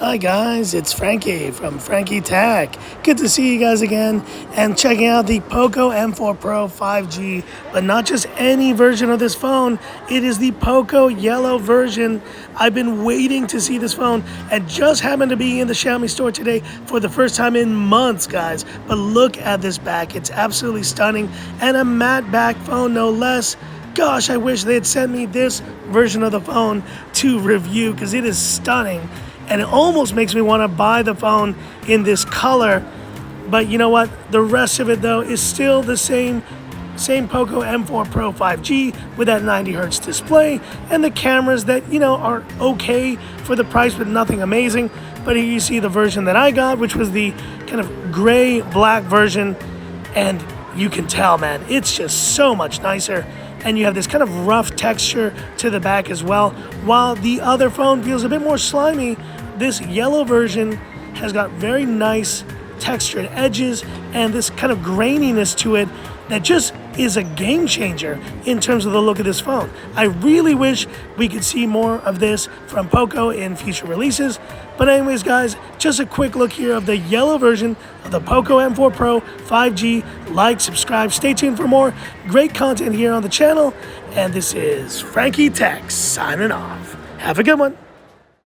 Hi guys, it's Frankie from Frankie Tech. Good to see you guys again and checking out the POCO M4 Pro 5G, but not just any version of this phone. It is the POCO Yellow version. I've been waiting to see this phone and just happened to be in the Xiaomi store today for the first time in months, guys. But look at this back. It's absolutely stunning and a matte back phone, no less. Gosh, I wish they had sent me this version of the phone to review because it is stunning. And it almost makes me want to buy the phone in this color. But you know what? The rest of it, though, is still the same POCO M4 Pro 5G with that 90 hertz display and the cameras that, are okay for the price, but nothing amazing. But here you see the version that I got, which was the kind of gray-black version. And you can tell, man, it's just so much nicer. And you have this kind of rough texture to the back as well. While the other phone feels a bit more slimy, this yellow version has got very nice textured edges and this kind of graininess to it that just is a game changer in terms of the look of this phone. I really wish we could see more of this from POCO in future releases. But anyways, guys, just a quick look here of the yellow version of the POCO M4 Pro 5G. Like, subscribe, stay tuned for more great content here on the channel. And this is Frankie Tech signing off. Have a good one.